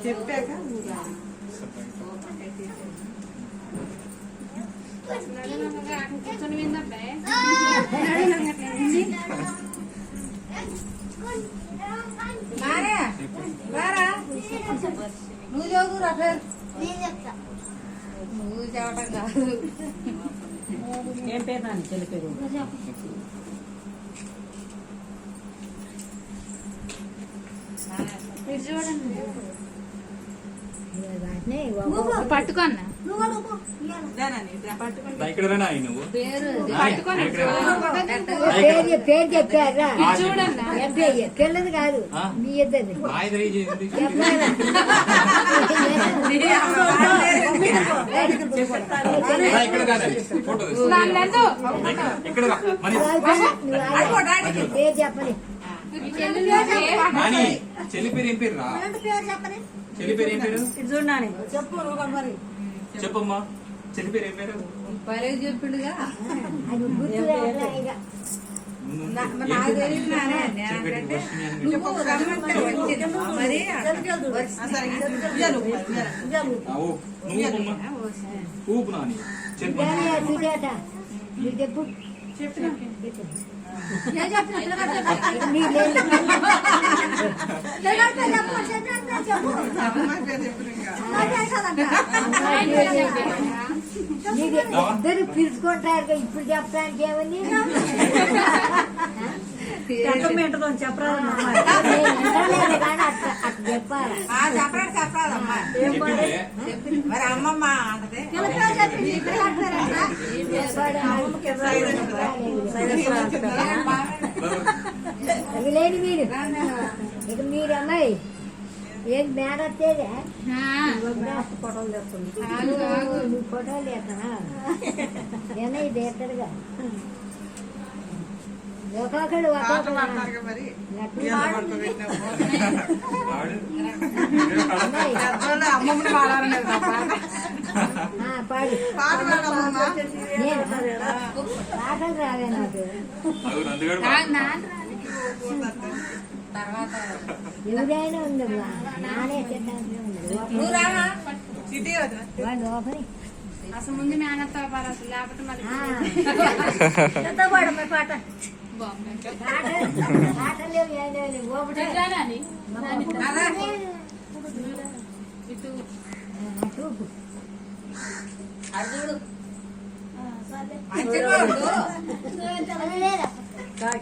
చెప్పాక కూర్చొని విందంటే నువ్వు చదువురా పేరు నువ్వు చెప్పటం కాదు. ఏం పేరు నాన్న చెల్లి పేరు? పట్టుకో అన్న పేరు చెప్పారా పిల్లది కాదు మీ ఇద్దరు పేరు చెప్పని చెల్లి పేరు ఏం పేరు రా? చెల్లి పేరు ఏం పేరు చూడండి చెప్పు మరి చెప్పమ్మా. చెల్లి పేరు ఏం పేరు? పర్లేదు చెప్పిండుగా ఊపు నాని చెప్పు. చెప్పిన ఇద్దరు పిలుచుకుంటారు ఇప్పుడు చెప్పడానికి ఏమని చెప్పరా చెప్పాలి మరి అమ్మమ్మ లేని మీరు ఇక మీరు అమ్మాయి ఏం మేడ వచ్చేదే ఫోటోలు తెస్తుంది నువ్వు ఫోటోలు తెస్తానా ఏనా ఇది ఎత్తడుగా ఒక్కొక్కడు అమ్మమ్మని పాడాలని పాడు పాటలు రావే నాకు ఎవరైనా ఉందమ్మా నానే లోపలి అసలు ముందు మేనత్త అసలు లేకపోతే మళ్ళీ పాట పాటలేవు మంచిగా